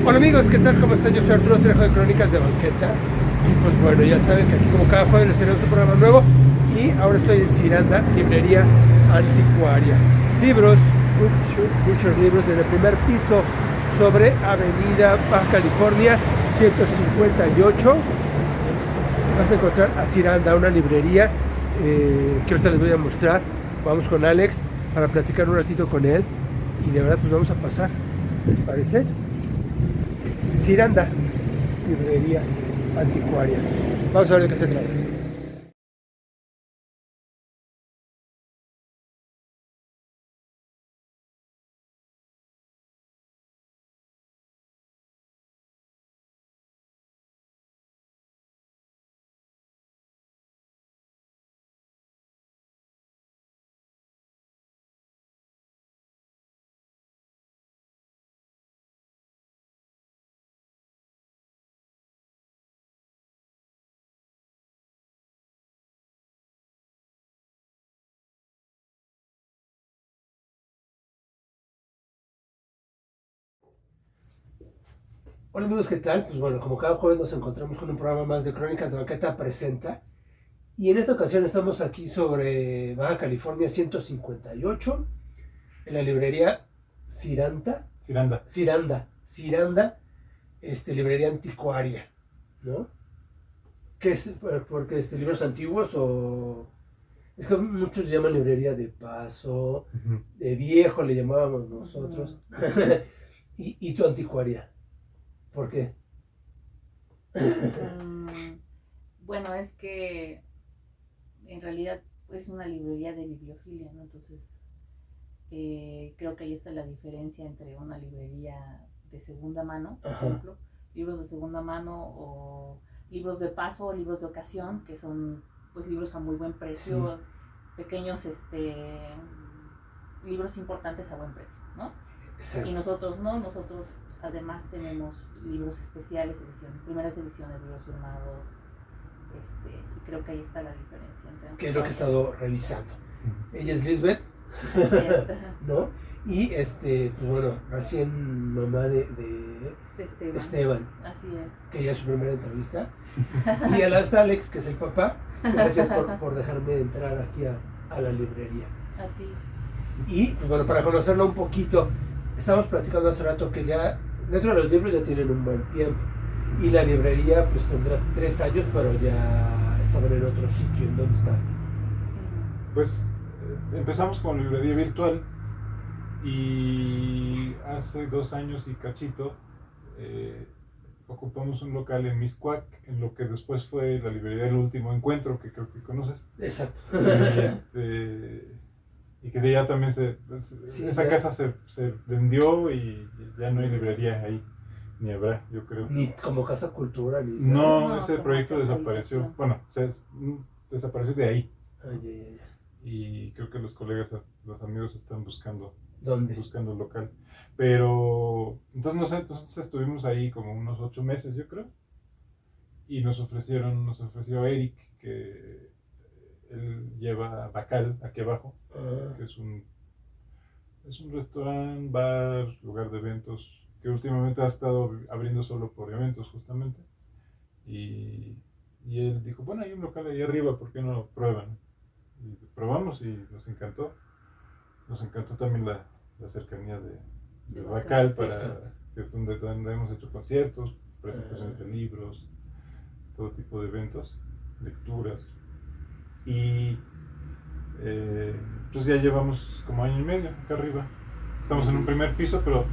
Hola amigos, ¿qué tal? ¿Cómo están? Yo soy Arturo Trejo de Crónicas de Banqueta. Y pues bueno, ya saben que aquí como cada jueves les tenemos un programa nuevo. Y ahora estoy en Ciranda, librería anticuaria. Libros, muchos libros en el primer piso sobre Avenida Baja California 158. Vas a encontrar a Ciranda, una librería que ahorita les voy a mostrar. Vamos con Alex para platicar un ratito con él. Y de verdad pues vamos a pasar, ¿les parece? Ciranda, librería anticuaria. Vamos a ver de qué se trata. Hola amigos, ¿qué tal? Pues bueno, como cada jueves nos encontramos con un programa más de Crónicas de Banqueta Presenta. Y en esta ocasión estamos aquí sobre Baja California 158, en la librería Ciranda, librería anticuaria, ¿no? ¿Qué es? Porque libros antiguos o... Es que muchos le llaman librería de paso, de viejo le llamábamos nosotros. ¿Y tu anticuaria? ¿Por qué? Bueno, es que en realidad es una librería de bibliofilia, ¿no? Entonces, creo que ahí está la diferencia entre una librería de segunda mano, por ejemplo, libros de segunda mano o libros de paso o libros de ocasión, que son pues libros a muy buen precio, sí. Pequeños libros importantes a buen precio, ¿no? Exacto. Y nosotros no, nosotros además tenemos libros especiales, primeras ediciones, libros firmados, y creo que ahí está la diferencia. Que es lo que he estado revisando. Ella es Lisbeth, ¿no? Y pues bueno, recién mamá de Esteban. Así es. Que ya es su primera entrevista. Y al lado está Alex, que es el papá. Gracias por dejarme entrar aquí a la librería. A ti. Y pues bueno, para conocerlo un poquito, estábamos platicando hace rato que ya dentro de los libros ya tienen un buen tiempo. Y la librería pues tendrá 3 años, pero ya estaban en otro sitio. ¿En dónde está? Pues empezamos con librería virtual y hace 2 años y cachito ocupamos un local en Mixcoac, en lo que después fue la librería del Último Encuentro, que creo que conoces. Exacto. Y que ya también esa casa se vendió y ya no hay librería ahí, ni habrá, yo creo. Ni como Casa Cultura, ni... No, ese proyecto desapareció. Bueno, desapareció de ahí. Ay. Y creo que los colegas, los amigos están buscando. ¿Dónde? Buscando el local. Pero, entonces no sé, entonces estuvimos ahí como unos 8 meses, yo creo. Y nos ofreció Eric, que él lleva Bacal aquí abajo, que es un restaurante, bar, lugar de eventos, que últimamente ha estado abriendo solo por eventos justamente. Y él dijo, bueno, hay un local ahí arriba, ¿por qué no lo prueban? Y probamos y nos encantó. Nos encantó también la cercanía de Bacal, que es donde hemos hecho conciertos, presentaciones de libros, todo tipo de eventos, lecturas. Y pues ya llevamos como año y medio acá arriba. Estamos en un primer piso, pero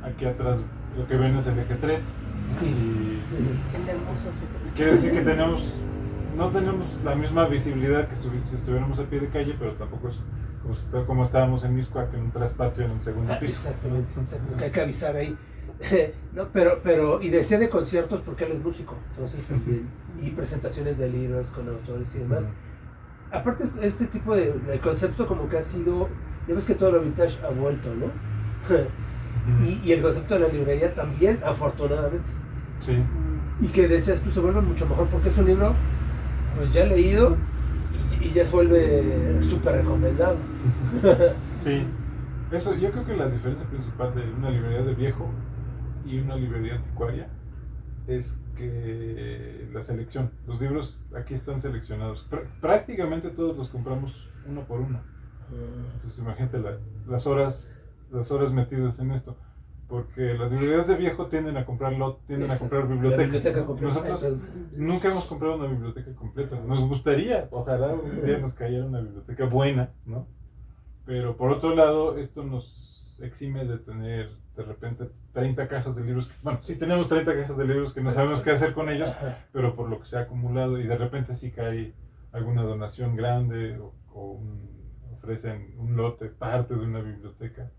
aquí atrás lo que ven es el eje 3. Sí. El hermoso. Quiere decir que no tenemos la misma visibilidad que si estuviéramos a pie de calle, pero tampoco es como estábamos en Mixcoac, en un traspatio en el segundo piso. Exactamente. Hay que avisar ahí. No, pero y decía de conciertos porque él es músico, entonces también, y presentaciones de libros con autores y demás. Aparte este tipo de el concepto como que ha sido, ya ves que todo lo vintage ha vuelto, ¿no? Y el concepto de la librería también, afortunadamente. Sí. Y que decías tú, se vuelve mucho mejor porque es un libro pues ya leído y ya se vuelve súper recomendado. Sí. Eso, yo creo que la diferencia principal de una librería de viejo y una librería anticuaria es que la selección, los libros aquí están seleccionados. Prácticamente todos los compramos uno por uno. Entonces imagínate las horas metidas en esto. Porque las librerías de viejo tienden a comprar bibliotecas. Nosotros nunca hemos comprado una biblioteca completa. Nos gustaría, ojalá un día nos cayera una biblioteca buena, ¿no? Pero por otro lado, esto nos exime de tener de repente 30 cajas de libros. Bueno, sí tenemos 30 cajas de libros que no sabemos qué hacer con ellos, pero por lo que se ha acumulado y de repente sí cae alguna donación grande o ofrecen un lote, parte de una biblioteca.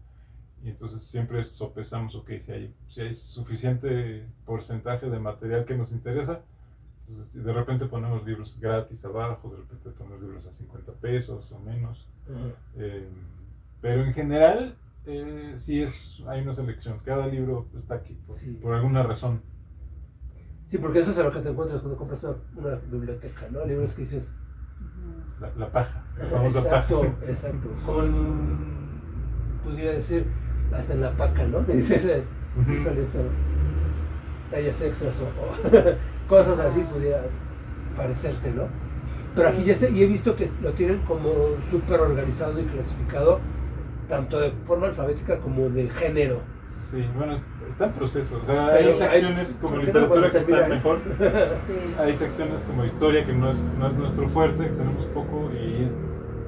Y entonces siempre sopesamos, ok, si hay suficiente porcentaje de material que nos interesa, entonces de repente ponemos libros gratis abajo, de repente ponemos libros a 50 pesos o menos. Pero en general, sí hay una selección. Cada libro está aquí por alguna razón. Sí, porque eso es lo que te encuentras cuando compras una biblioteca, ¿no? Libros que dices... La paja, la famosa paja. Exacto. Como pudiera decir, hasta en la paca, ¿no? Que dices, tallas extras o cosas así pudiera parecerse, ¿no? Pero aquí ya y he visto que lo tienen como súper organizado y clasificado, tanto de forma alfabética como de género. Sí, bueno, está en proceso. O sea, hay secciones como literatura que están mejor. Sí. Hay secciones como historia que no es nuestro fuerte, que tenemos poco y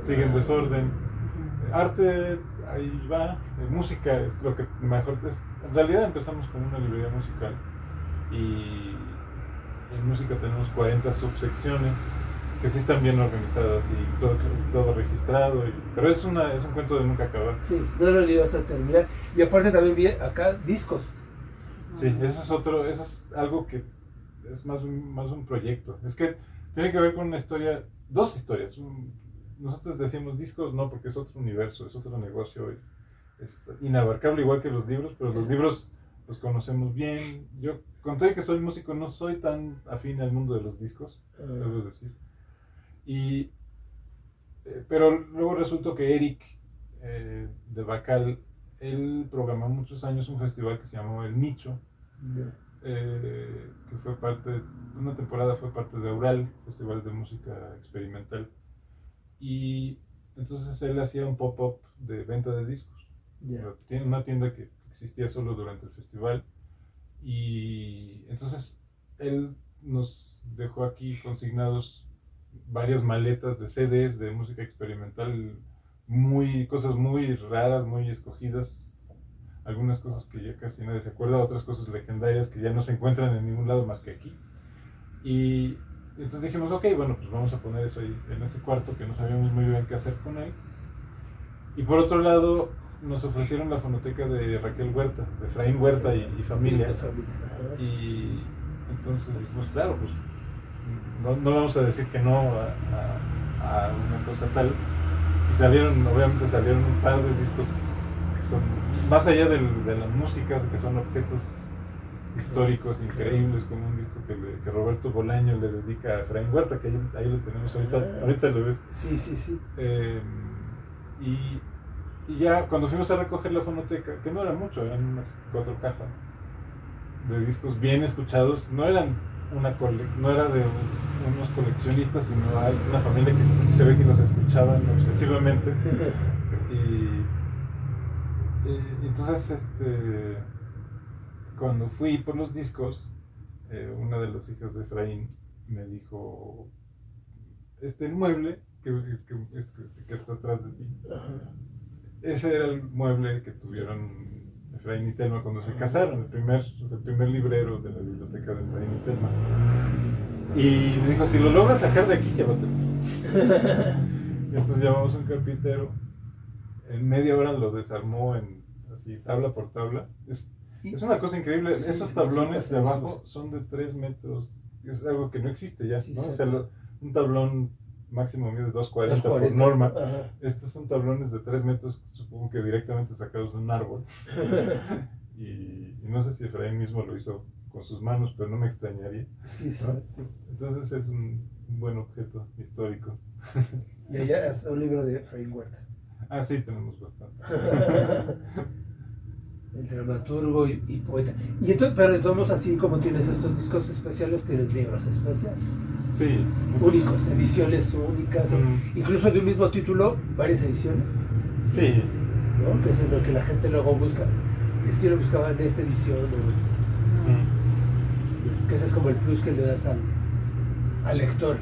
sigue en desorden. Arte, ahí va. Música es lo que mejor es. En realidad empezamos con una librería musical y en música tenemos 40 subsecciones que sí están bien organizadas y todo registrado, pero es un cuento de nunca acabar. Sí, no lo ibas a terminar. Y aparte también vi acá discos. Sí, eso es algo que es más un proyecto. Es que tiene que ver con una historia, dos historias. Nosotros decíamos discos, no, porque es otro universo, es otro negocio. Es inabarcable igual que los libros, pero los libros los conocemos bien. Yo, con todo y que soy músico, no soy tan afín al mundo de los discos, debo decir. Pero luego resultó que Eric de Bacal, él programó muchos años un festival que se llamó El Nicho, que fue una temporada fue parte de Aural, Festival de Música Experimental, y entonces él hacía un pop-up de venta de discos. Tiene una tienda que existía solo durante el festival, y entonces él nos dejó aquí consignados varias maletas de CDs de música experimental, cosas muy raras, muy escogidas, algunas cosas que ya casi nadie se acuerda, otras cosas legendarias que ya no se encuentran en ningún lado más que aquí. Y entonces dijimos, ok, bueno, pues vamos a poner eso ahí en ese cuarto que no sabíamos muy bien qué hacer con él. Y por otro lado, nos ofrecieron la fonoteca de Raquel Huerta, de Efraín Huerta y familia. Y entonces dijimos, claro, pues no vamos a decir que no a una cosa tal. Y obviamente salieron un par de discos que son, más allá de la música, que son objetos históricos increíbles, como un disco que Roberto Bolaño le dedica a Efraín Huerta, que ahí lo tenemos ahorita lo ves. Sí. Y ya cuando fuimos a recoger la fonoteca, que no era mucho, eran unas 4 cajas de discos bien escuchados, no era de unos coleccionistas, sino una familia que se ve que los escuchaban obsesivamente. Y entonces cuando fui por los discos, una de las hijas de Efraín me dijo, el mueble que está atrás de ti, ese era el mueble que tuvieron Efraín y Telma cuando se casaron, el primer librero de la biblioteca de Efraín y Telma. Y me dijo, si lo logras sacar de aquí, llévatelo. Y entonces llamamos a un carpintero, en media hora lo desarmó así tabla por tabla. Es una cosa increíble. Sí, esos tablones de abajo son de 3 metros, es algo que no existe ya, ¿no? O sea, un tablón máximo mide 2.40 por norma. Ajá. Estos son tablones de 3 metros, supongo que directamente sacados de un árbol. y no sé si Efraín mismo lo hizo con sus manos, pero no me extrañaría. Sí. Entonces es un buen objeto histórico. Y allá es un libro de Efraín Huerta. Sí, tenemos bastante. el dramaturgo y poeta. Y entonces, pero de todos modos, así como tienes estos discos especiales, tienes libros especiales. Sí. Únicos, ediciones únicas, o incluso de un mismo título, varias ediciones. Sí. ¿No? Que eso es lo que la gente luego busca. Es que yo lo buscaba en esta edición, que ese es como el plus que le das al lector.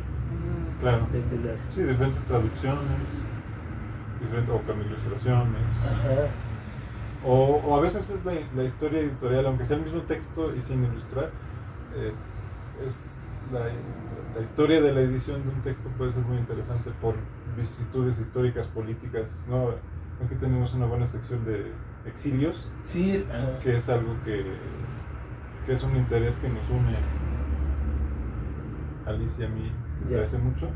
Claro. De tener. Sí, diferentes traducciones, o con ilustraciones. Ajá. O a veces es la historia editorial, aunque sea el mismo texto y sin ilustrar, es la historia de la edición de un texto puede ser muy interesante por vicisitudes históricas, políticas, ¿no? Aquí tenemos una buena sección de exilios, sí, que es algo que es un interés que nos une a Alice y a mí desde hace mucho,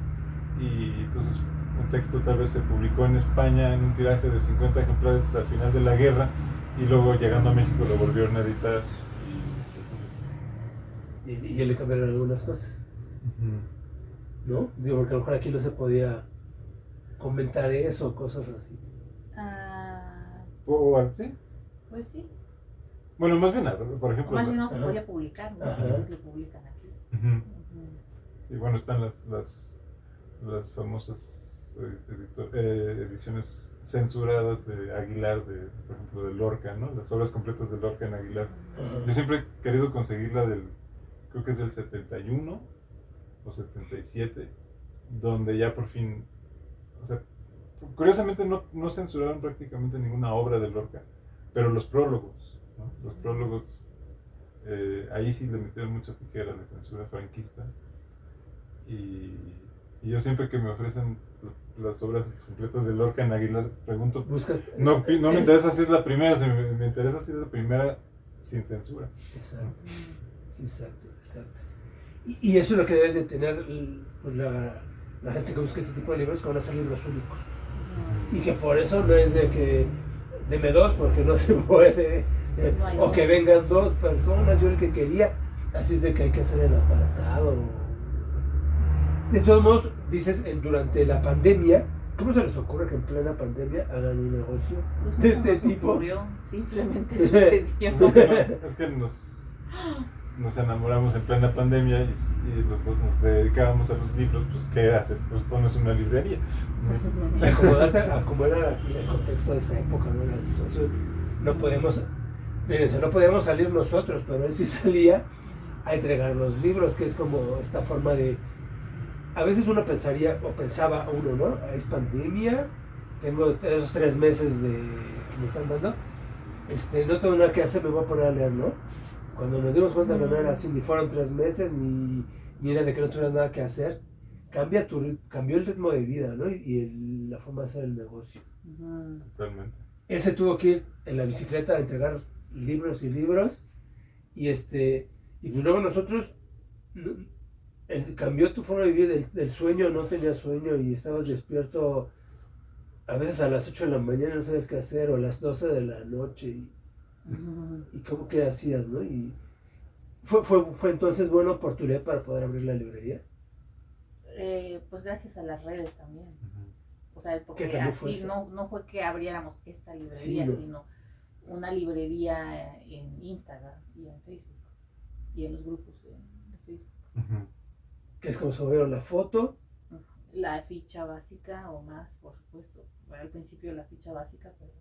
y entonces un texto tal vez se publicó en España en un tiraje de 50 ejemplares al final de la guerra, y luego llegando a México lo volvieron a editar, y entonces... Y ya le cambiaron algunas cosas, ¿no? Digo, porque a lo mejor aquí no se podía comentar eso, cosas así. ¿Sí? Pues sí. Bueno, más bien, por ejemplo... O más bien no se podía publicar, ¿no? Ellos lo publican aquí. Sí, bueno, están las famosas ediciones censuradas de Aguilar, por ejemplo, de Lorca, ¿no? Las obras completas de Lorca en Aguilar. Yo siempre he querido conseguirla creo que es del 71 o 77, donde ya por fin, o sea, curiosamente no censuraron prácticamente ninguna obra de Lorca, pero los prólogos, ¿no? Los prólogos, ahí sí le metieron mucha tijera a la censura franquista. Y yo siempre que me ofrecen las obras completas de Lorca en Aguilar, pregunto, no me interesa si es la primera, me interesa si es la primera sin censura. Exacto, sí, exacto. Y eso es lo que debe de tener pues, la gente que busca este tipo de libros, que van a ser libros únicos. Y que por eso no es de que deme dos, porque no se puede, o que vengan dos personas, yo el que quería, así es de que hay que hacer el apartado. De todos modos, dices, durante la pandemia, ¿cómo se les ocurre que en plena pandemia hagan un negocio pues de este tipo? Ocurrió, simplemente sucedió. Es que nos enamoramos en plena pandemia y los dos nos dedicábamos a los libros, pues ¿qué haces? Pues pones una librería. Y acomodarte a cómo era el contexto de esa época, ¿no? La situación. No podíamos salir nosotros, pero él sí salía a entregar los libros, que es como esta forma de... A veces uno pensaba uno, ¿no? Es pandemia, tengo esos 3 meses que me están dando, no tengo nada que hacer, me voy a poner a leer, ¿no? Cuando nos dimos cuenta que no era así, ni fueron 3 meses, ni era de que no tuvieras nada que hacer, cambió el ritmo de vida, ¿no? Y la forma de hacer el negocio. Totalmente. Él se tuvo que ir en la bicicleta a entregar libros y libros, y pues luego nosotros... cambió tu forma de vivir del sueño, no tenías sueño y estabas despierto a veces a las 8 de la mañana, no sabes qué hacer, o a las 12 de la noche y cómo que hacías, ¿no? Y fue entonces buena oportunidad para poder abrir la librería. Pues gracias a las redes también. O sea, porque así no fue que abriéramos esta librería, sí, sino una librería en Instagram y en Facebook y en los grupos de Facebook. Que es como subieron la foto. La ficha básica o más, por supuesto. Bueno, al principio la ficha básica, pero...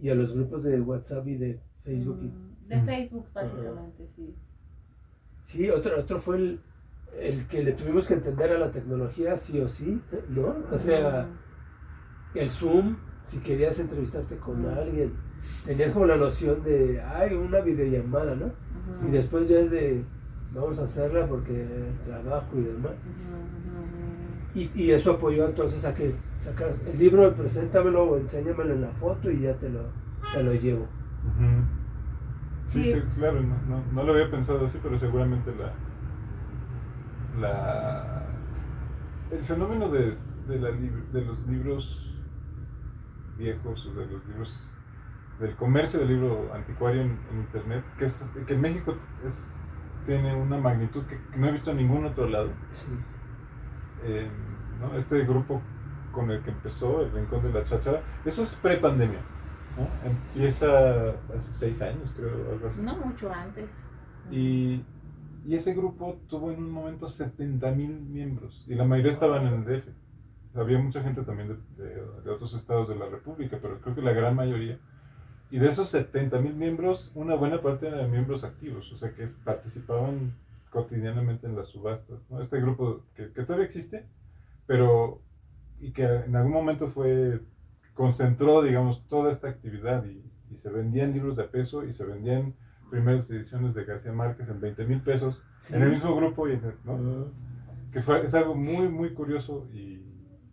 Y a los grupos de WhatsApp y de Facebook. De Facebook, básicamente, sí. Sí, otro fue el que le tuvimos que entender a la tecnología, sí o sí, ¿no? O sea, el Zoom, si querías entrevistarte con alguien, tenías como la noción de, una videollamada, ¿no? Y después ya es de... vamos a hacerla porque el trabajo y demás. Y eso apoyó entonces a que sacaras el libro, preséntamelo o enséñamelo en la foto y ya te lo llevo. Sí, claro, no lo había pensado así, pero seguramente el fenómeno de los libros viejos, o de los libros, del comercio del libro anticuario en internet, que en México tiene una magnitud que no he visto en ningún otro lado. Sí. ¿No? Este grupo con el que empezó, el Rincón de la Cháchara, eso es pre-pandemia. ¿no? Empieza hace 6 años, creo, algo así. No mucho antes. Y ese grupo tuvo en un momento 70,000 miembros y la mayoría estaban en el DF. Había mucha gente también de otros estados de la República, pero creo que la gran mayoría. Y de esos 70,000 miembros, una buena parte eran miembros activos, o sea que participaban cotidianamente en las subastas, ¿no? Este grupo que todavía existe, pero y que en algún momento concentró, digamos, toda esta actividad y se vendían libros de a peso y se vendían primeras ediciones de García Márquez en 20,000 pesos, Sí. en el mismo grupo, ¿no? Que es algo muy, muy curioso y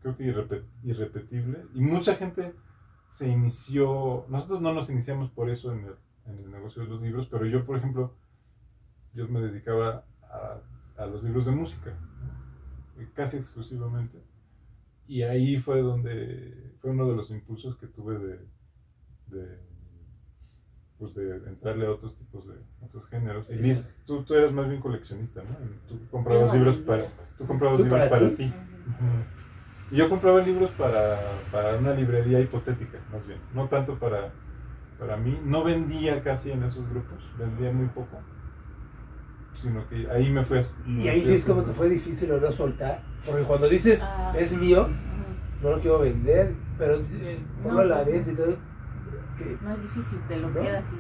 creo que irrepetible. Y mucha gente se inició, nosotros no nos iniciamos por eso en el negocio de los libros, pero yo, por ejemplo, yo me dedicaba a los libros de música, ¿no? Casi exclusivamente. Y ahí fue uno de los impulsos que tuve pues de entrarle a otros tipos de otros géneros. Y Liz, tú eras más bien coleccionista, ¿no? Tú comprabas libros para ti. Uh-huh. Y yo compraba libros para una librería hipotética, más bien. No tanto para mí. No vendía casi en esos grupos, vendía muy poco. Sino que ahí me fue. Y ahí es como te fue difícil o no soltar. Porque cuando dices, es mío, no lo quiero vender, pero pongo a la venta y todo. ¿Qué? No es difícil, te lo quedas y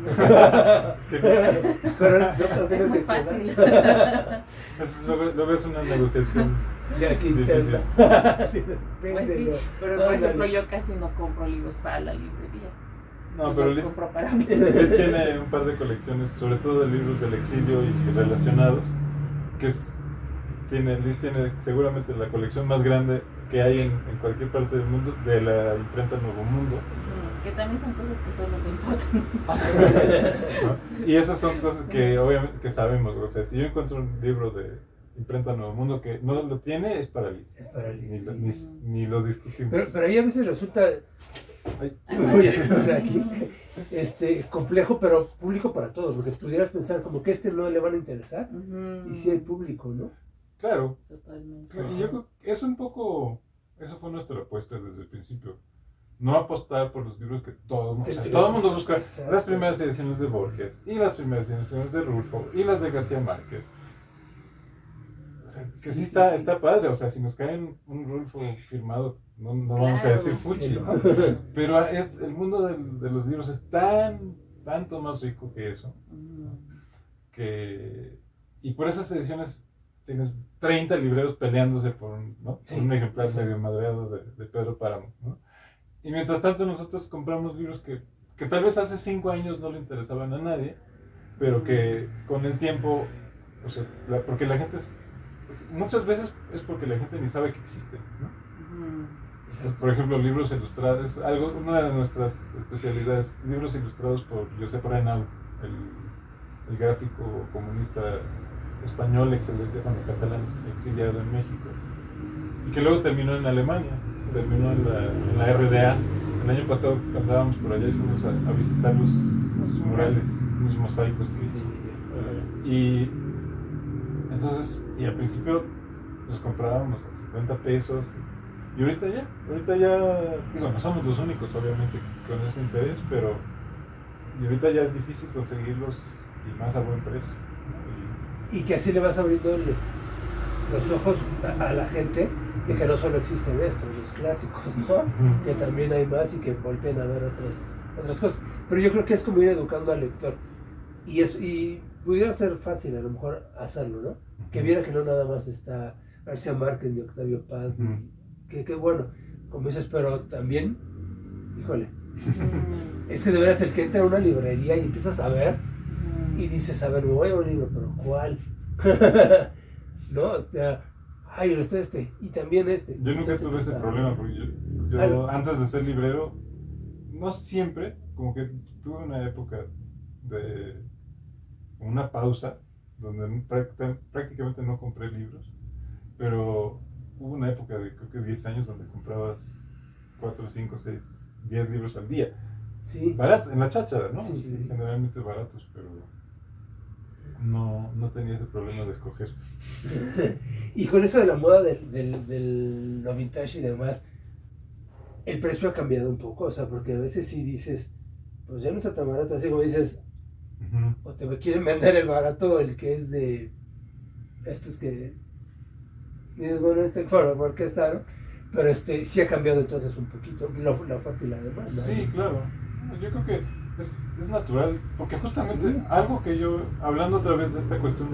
pero es muy fácil. Luego es una negociación difícil. Pues sí, pero por ejemplo yo casi no compro libros para la librería. No, pero Liz compro para mí. Liz tiene un par de colecciones, sobre todo de libros del exilio y relacionados, que Liz tiene seguramente la colección más grande que hay en cualquier parte del mundo, de la imprenta Nuevo Mundo. Que también son cosas que solo me importan. ¿No? Y esas son cosas que obviamente que sabemos, o sea, si yo encuentro un libro de imprenta Nuevo Mundo que no lo tiene, es para Liz. Es para Liz. Ni lo discutimos. Pero ahí a veces resulta, voy a aquí, complejo, pero público para todos, porque pudieras pensar como que no le van a interesar, y sí hay público, ¿no? Claro. Totalmente. Y yo creo que eso fue nuestra apuesta desde el principio. No apostar por los libros que todo el mundo busca. Exacto. Las primeras ediciones de Borges, y las primeras ediciones de Rulfo, y las de García Márquez. O sea, que sí está padre. O sea, si nos cae un Rulfo firmado, no vamos a decir fuchi. ¿No? Pero el mundo de los libros es tanto más rico que eso. Y por esas ediciones tienes 30 libreros peleándose por un ejemplar medio madreado de Pedro Páramo, ¿no? Y mientras tanto nosotros compramos libros que tal vez hace 5 años no le interesaban a nadie, pero que con el tiempo, o sea, porque la gente muchas veces es porque la gente ni sabe que existen, ¿no? Entonces, por ejemplo, libros ilustrados, una de nuestras especialidades, libros ilustrados por Josep Renau, el gráfico comunista español, excelente, catalán, exiliado en México, y que luego terminó en Alemania, terminó en la RDA. El año pasado andábamos por allá y fuimos a visitar los murales, los mosaicos que hizo. Y entonces, y al principio los comprábamos a 50 pesos, y ahorita ya, digo, no somos los únicos obviamente con ese interés, pero y ahorita ya es difícil conseguirlos y más a buen precio. Y que así le vas abriendo los ojos a la gente de que no solo existen estos, los clásicos, ¿no? Que también hay más y que volteen a ver otras cosas. Pero yo creo que es como ir educando al lector. Y pudiera ser fácil a lo mejor hacerlo, ¿no? Que viera que no nada más está García Márquez ni Octavio Paz, que bueno, como dices, pero también, híjole, es que de veras el que entra a una librería y empiezas a ver y dices, a ver, me voy a un libro, pero ¿cuál? ¿No? O sea, ay, y también este. Yo nunca tuve ese problema, porque yo antes de ser librero, no siempre, como que tuve una época de una pausa, donde prácticamente no compré libros, pero hubo una época de creo que 10 años donde comprabas 4, 5, 6, 10 libros al día. Sí. Barato, en la cháchara, ¿no? Sí. Generalmente baratos, pero no tenía ese problema de escoger. Y con eso de la moda del lo vintage y demás, el precio ha cambiado un poco, o sea, porque a veces sí dices, pues ya no está tan barato, así como dices, Ujú. o te quieren vender el barato, el que es de estos que dices, bueno, claro, porque está, ¿no? Pero sí ha cambiado entonces un poquito la oferta y la demanda. Sí, ¿no? claro. Yo creo que es natural, porque justamente Sí. algo que yo, hablando otra vez de esta cuestión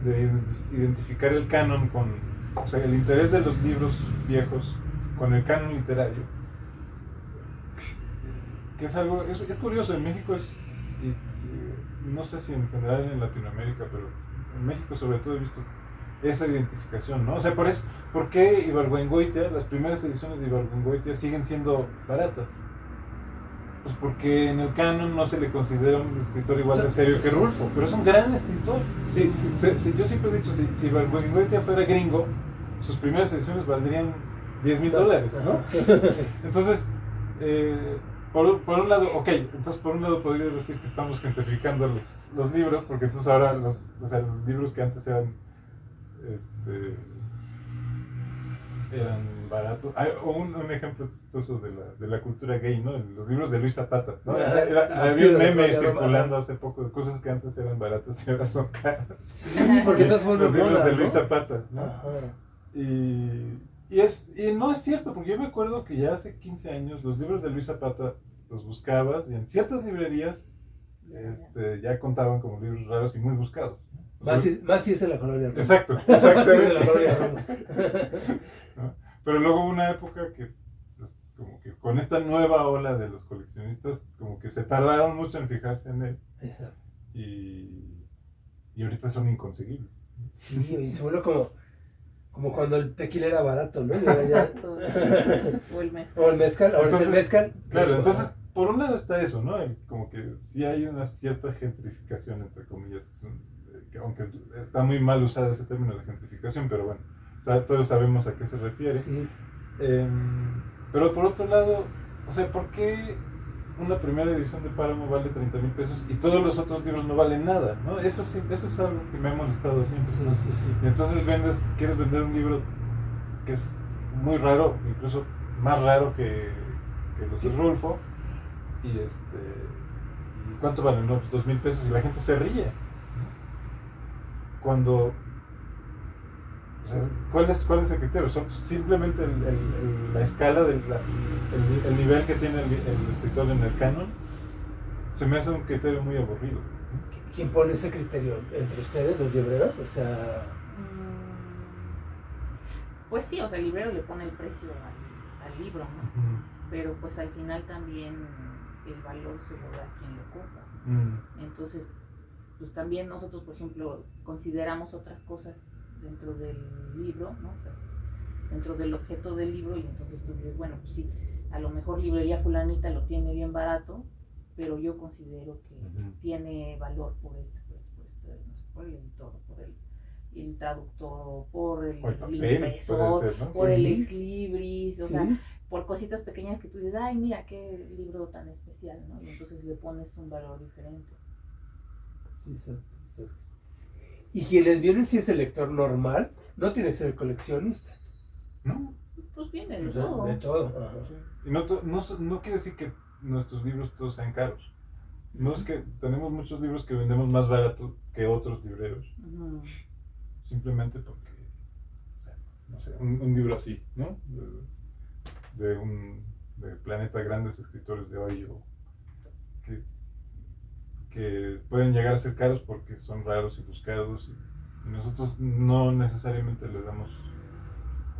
de identificar el canon con, o sea, el interés de los libros viejos con el canon literario, que es algo, es curioso, en México y no sé si en general en Latinoamérica, pero en México sobre todo he visto esa identificación, ¿no? O sea, ¿por qué Ibargüengoitia, las primeras ediciones de Ibargüengoitia siguen siendo baratas? Pues porque en el canon no se le considera un escritor igual de serio que Rulfo, pero es un gran escritor. Sí. Yo siempre he dicho, si Ibargüengoitia fuera gringo, sus primeras ediciones valdrían $10,000. ¿no? Entonces, por un lado, entonces por un lado podrías decir que estamos gentrificando los libros, porque entonces ahora los libros que antes eran baratos. O un ejemplo chistoso de la cultura gay, ¿no? Los libros de Luis Zapata, ¿no? Había un meme circulando hace poco de cosas que antes eran baratas y ahora son caras. Sí, porque entonces fue los libros de ¿no? Luis Zapata, ¿no? Ajá. Y no es cierto, porque yo me acuerdo que ya hace 15 años los libros de Luis Zapata los buscabas y en ciertas librerías ya contaban como libros raros y muy buscados. Más si es en la colonia Roma. Exacto, Más exactamente. en la colonia Roma. ¿No? Pero luego hubo una época que como que con esta nueva ola de los coleccionistas como que se tardaron mucho en fijarse en él. Exacto. Y ahorita son inconseguibles. Sí, y se vuelve como cuando el tequila era barato, ¿no? Exacto. O el mezcal. O el mezcal, ahora es el mezcal. Claro, entonces por un lado está eso, ¿no? Como que sí hay una cierta gentrificación, entre comillas, aunque está muy mal usado ese término de gentrificación, pero bueno, todos sabemos a qué se refiere. Sí. Pero por otro lado, o sea, ¿por qué una primera edición de Páramo vale 30,000 pesos y todos los otros libros no valen nada? ¿No? Eso es algo que me ha molestado siempre. Sí. Y entonces quieres vender un libro que es muy raro, incluso más raro que los de Rulfo, y ¿cuánto valen? No, pues 2,000 pesos y la gente se ríe. Cuando, o sea, ¿cuál es el criterio? Son simplemente la escala del el nivel que tiene el escritor en el canon. Se me hace un criterio muy aburrido. ¿Quién pone ese criterio? ¿Entre ustedes, los libreros? O sea... Pues sí, o sea, el librero le pone el precio al libro, ¿no? Pero pues al final también el valor se lo da a quien lo compra. Entonces, pues también nosotros, por ejemplo, consideramos otras cosas dentro del libro, ¿no? O sea, dentro del objeto del libro, y entonces tú dices, bueno, pues sí, a lo mejor librería fulanita lo tiene bien barato, pero yo considero que tiene valor por no sé, por el editor, por el traductor, por el impresor, ¿no? Por el ex libris, o sea, por cositas pequeñas que tú dices, ay, mira qué libro tan especial, ¿no? Y entonces le pones un valor diferente. Sí. Y quienes vienen, si es el lector normal, no tiene que ser el coleccionista. ¿No? Pues viene de O sea, todo. De todo. Ajá. Sí. Y no quiere decir que nuestros libros todos sean caros. No es que tenemos muchos libros que vendemos más barato que otros libreros. Simplemente porque, no sé, un libro así, ¿no? De Planeta Grandes Escritores de hoy, o que pueden llegar a ser caros porque son raros y buscados, y nosotros no necesariamente les damos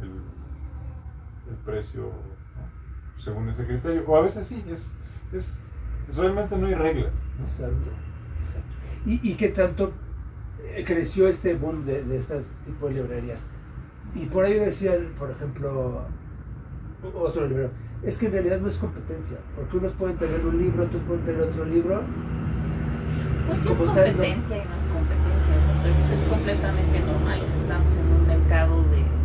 el precio, ¿no? Según ese criterio, o a veces sí, realmente no hay reglas. Exacto. ¿Y qué tanto creció este boom de este tipo de librerías? Y por ahí decían, por ejemplo, otro libro, es que en realidad no es competencia, porque unos pueden tener un libro, otros pueden tener otro libro. Pues sí es competencia y no es competencia, o sea, pero pues es completamente normal, o sea, estamos en un mercado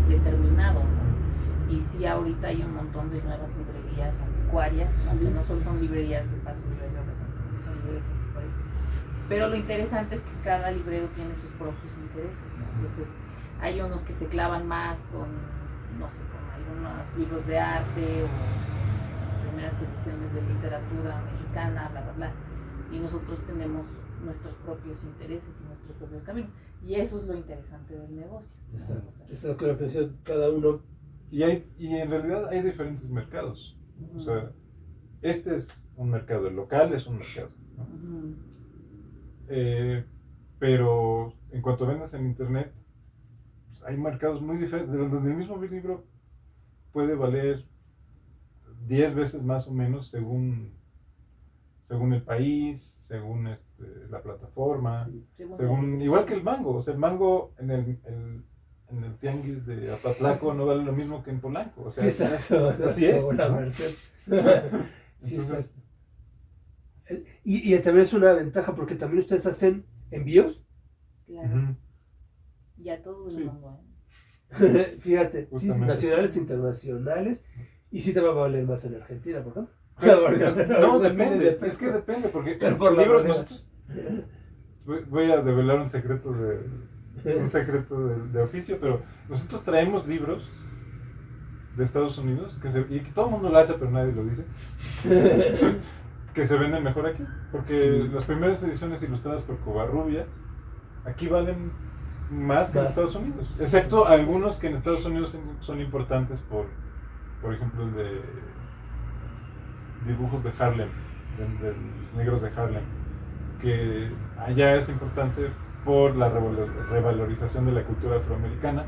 determinado, ¿no? Y sí, ahorita hay un montón de nuevas librerías anticuarias, aunque no solo son librerías de paso, librerías son librerías anticuarias. Pero lo interesante es que cada librero tiene sus propios intereses, ¿no? Entonces, hay unos que se clavan más con, no sé, con algunos libros de arte o primeras ediciones de literatura mexicana, bla, bla, bla. Y nosotros tenemos nuestros propios intereses y nuestros propios caminos. Y eso es lo interesante del negocio. Exacto. Eso es lo que decía cada uno. Y en realidad hay diferentes mercados. O sea, este es un mercado, el local es un mercado, ¿no? Pero en cuanto vendas en internet, pues hay mercados muy diferentes, donde el mismo libro puede valer 10 veces más o menos según el país, según la plataforma, según igual que el mango. O sea, el mango en el tianguis de Apatlaco no vale lo mismo que en Polanco. O sea, sí, exacto. Así es, ¿no? Sí, entonces, y también es una ventaja porque también ustedes hacen envíos. Claro. Ya todo es mango. Fíjate, sí, nacionales, internacionales. Y sí te va a valer más en Argentina, ¿por qué? No, depende, es que depende, porque el libro, nosotros, voy a develar un secreto de oficio, pero nosotros traemos libros de Estados Unidos, y que todo el mundo lo hace, pero nadie lo dice, que se venden mejor aquí, porque las primeras ediciones ilustradas por Covarrubias, aquí valen más que en Estados Unidos, excepto algunos que en Estados Unidos son importantes por ejemplo, el de dibujos de Harlem, de los negros de Harlem, que allá es importante por la revalorización de la cultura afroamericana,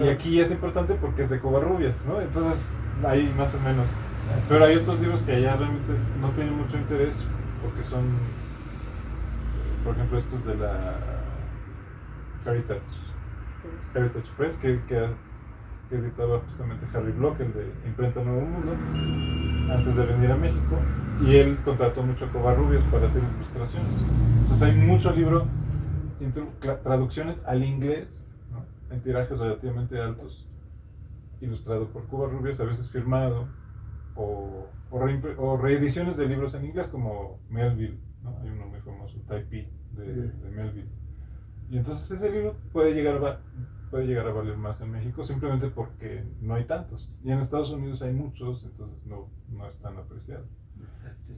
y aquí es importante porque es de Covarrubias, ¿no? Entonces, ahí más o menos. Pero hay otros libros que allá realmente no tienen mucho interés, porque son, por ejemplo, estos de la Heritage Press, que editaba justamente Harry Block, el de Imprenta Nuevo Mundo, antes de venir a México, y él contrató mucho a Covarrubias para hacer ilustraciones. Entonces hay mucho libro, traducciones al inglés, ¿no? En tirajes relativamente altos, ilustrado por Covarrubias, a veces firmado, o reediciones de libros en inglés como Melville, ¿no? Hay uno muy famoso, Typee, de Melville. Y entonces ese libro puede llegar a valer más en México simplemente porque no hay tantos. Y en Estados Unidos hay muchos, entonces no es tan apreciado. Exacto.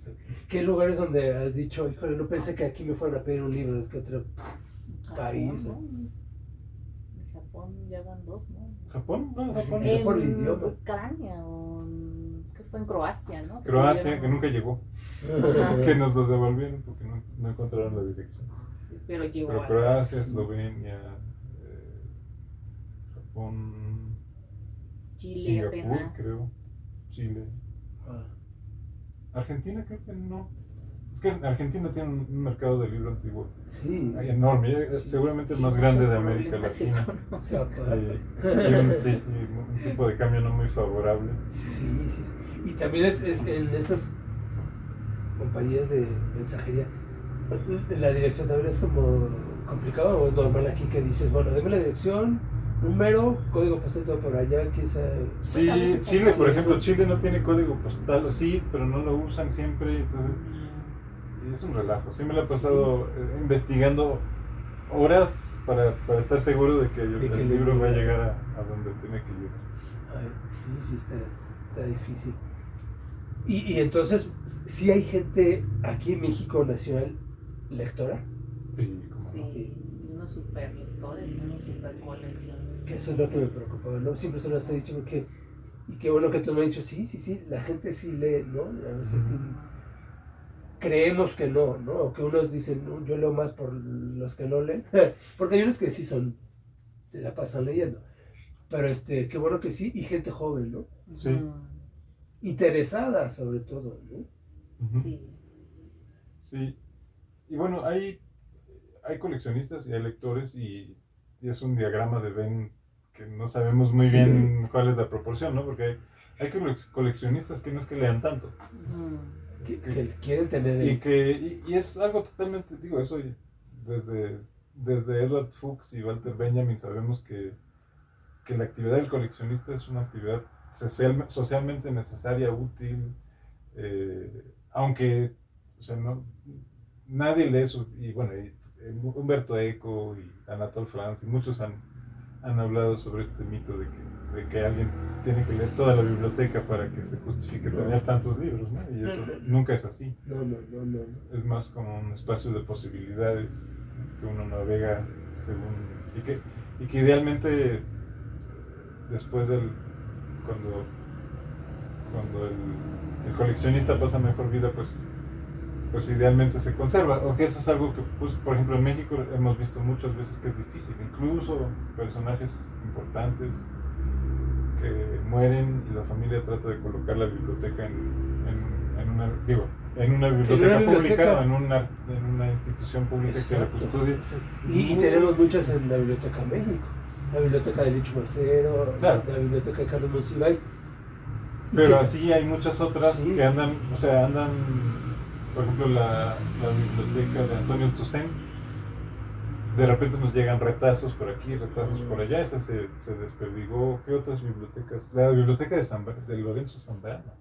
¿Qué lugares donde has dicho, híjole, no pensé que aquí me fueran a pedir un libro de qué otro país? ¿No? En Japón ya van 2, ¿no? ¿Japón? No, Japón. Es por el idioma. Ucrania ¿qué fue en Croacia, ¿no? Croacia, que nunca llegó. Que nos lo devolvieron porque no encontraron la dirección. Sí, pero llegó. Pero Croacia, Eslovenia, Japón, Chile, Singapur, apenas. creo, Chile. Argentina creo que no. Es que Argentina tiene un mercado de libro antiguo enorme, seguramente el más grande de América Latina. Y un tipo de cambio no muy favorable. Sí. Y también es en estas compañías de mensajería, la dirección también es como complicado, o es normal aquí que dices, bueno, deme la dirección, número, código postal, todo por allá, quizá. Sí, Chile, por ejemplo, Chile no tiene código postal, sí, pero no lo usan siempre, entonces es un relajo. Sí me lo he pasado investigando horas para estar seguro de que el libro va a llegar a donde tiene que llegar. Ay, sí, está difícil. Y entonces, ¿sí hay gente aquí en México nacional lectora? Sí, como sí, unos super lectores, unos super coleccionistas. Que eso es lo que me preocupaba, ¿no? Siempre se lo has dicho, porque, y qué bueno que tú me has dicho, sí, la gente sí lee, ¿no? A veces sí creemos que no, ¿no? O que unos dicen, no, yo leo más por los que no leen, porque hay unos que sí se la pasan leyendo, pero qué bueno que sí, y gente joven, ¿no? Sí. Interesada sobre todo, ¿no? Sí. Y bueno, hay coleccionistas y hay lectores y es un diagrama de Venn que no sabemos muy bien cuál es la proporción, ¿no? Porque hay coleccionistas que no es que lean tanto. Que quieren tener y es algo totalmente, digo, eso desde Edward Fuchs y Walter Benjamin sabemos que la actividad del coleccionista es una actividad socialmente necesaria, útil, aunque, o sea, nadie lee eso, y bueno, Humberto Eco y Anatole France y muchos han han hablado sobre este mito de que alguien tiene que leer toda la biblioteca para que se justifique tener tantos libros, ¿no? Y eso nunca es así. No. Es más como un espacio de posibilidades que uno navega según... Y que idealmente después cuando el coleccionista pasa mejor vida, pues idealmente se conserva, aunque eso es algo que, pues, por ejemplo, en México hemos visto muchas veces que es difícil, incluso personajes importantes que mueren y la familia trata de colocar la biblioteca en una biblioteca pública, en una institución pública. Exacto, que la custodie. Y tenemos muchas en la Biblioteca México, la Biblioteca de Licho Macero, claro, la Biblioteca de Carlos Monsiváis. Pero así hay muchas otras que andan, por ejemplo, la biblioteca de Antonio Toussaint, de repente nos llegan retazos por aquí, retazos por allá, esa se desperdigó. ¿Qué otras bibliotecas? La biblioteca de Lorenzo Zambrano,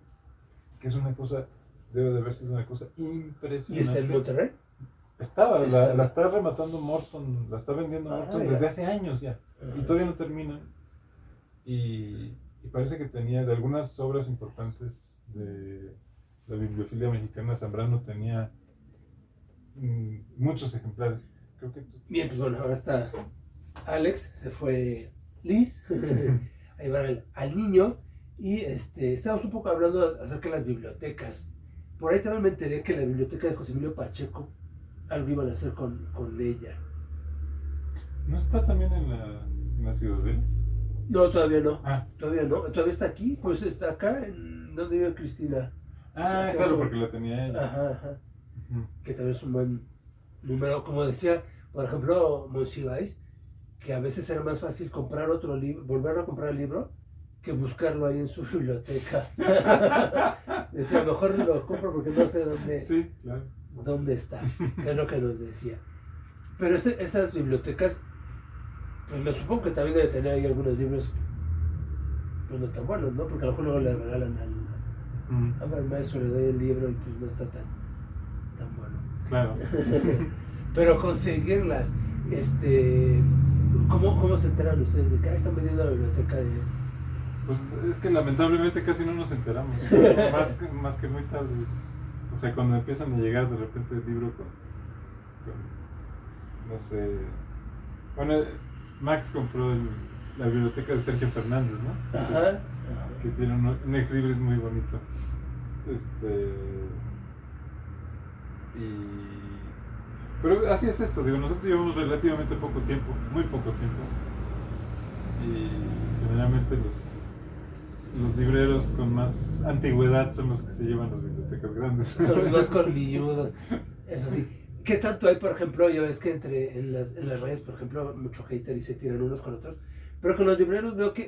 que es una cosa, debe de haber sido una cosa impresionante. ¿Y está en Monterrey? La está rematando Morton, la está vendiendo Morton desde hace años ya, y todavía no terminan. Y parece que tenía de algunas obras importantes de la bibliofilia mexicana, Zambrano tenía muchos ejemplares. Creo que bien, pues bueno, ahora está Alex, se fue Liz, ahí va al niño, y estábamos un poco hablando acerca de las bibliotecas. Por ahí también me enteré que la biblioteca de José Emilio Pacheco algo iban a hacer con ella. ¿No está también en la Ciudadela? No, todavía no. Todavía no. Todavía está aquí, pues está acá, en donde vive Cristina. Claro, porque la tenía ella. Ajá. Que también es un buen número. Como decía, por ejemplo, Monsiváis, que a veces era más fácil comprar otro libro, volver a comprar el libro, que buscarlo ahí en su biblioteca. Decía, a lo mejor lo compro porque no sé dónde está. Es lo que nos decía. Pero estas bibliotecas, pues me supongo que también debe tener ahí algunos libros pues no tan buenos, ¿no? Porque a lo mejor luego le regalan al maestro, le doy el libro y pues no está tan bueno. Claro. Pero conseguirlas, ¿cómo se enteran ustedes de que están vendiendo la biblioteca de...? Pues es que lamentablemente casi no nos enteramos, más que muy tarde. O sea, cuando empiezan a llegar de repente el libro con no sé... Bueno, Max compró la biblioteca de Sergio Fernández, ¿no? Ajá. Que tiene un ex libris muy bonito. Pero así es esto, nosotros llevamos relativamente poco tiempo, muy poco tiempo. Y generalmente los libreros con más antigüedad son los que se llevan las bibliotecas grandes. Son los más colmilludos, eso sí. ¿Qué tanto hay, por ejemplo, ya ves que en las redes, por ejemplo, mucho hater y se tiran unos con otros, pero con los libreros veo que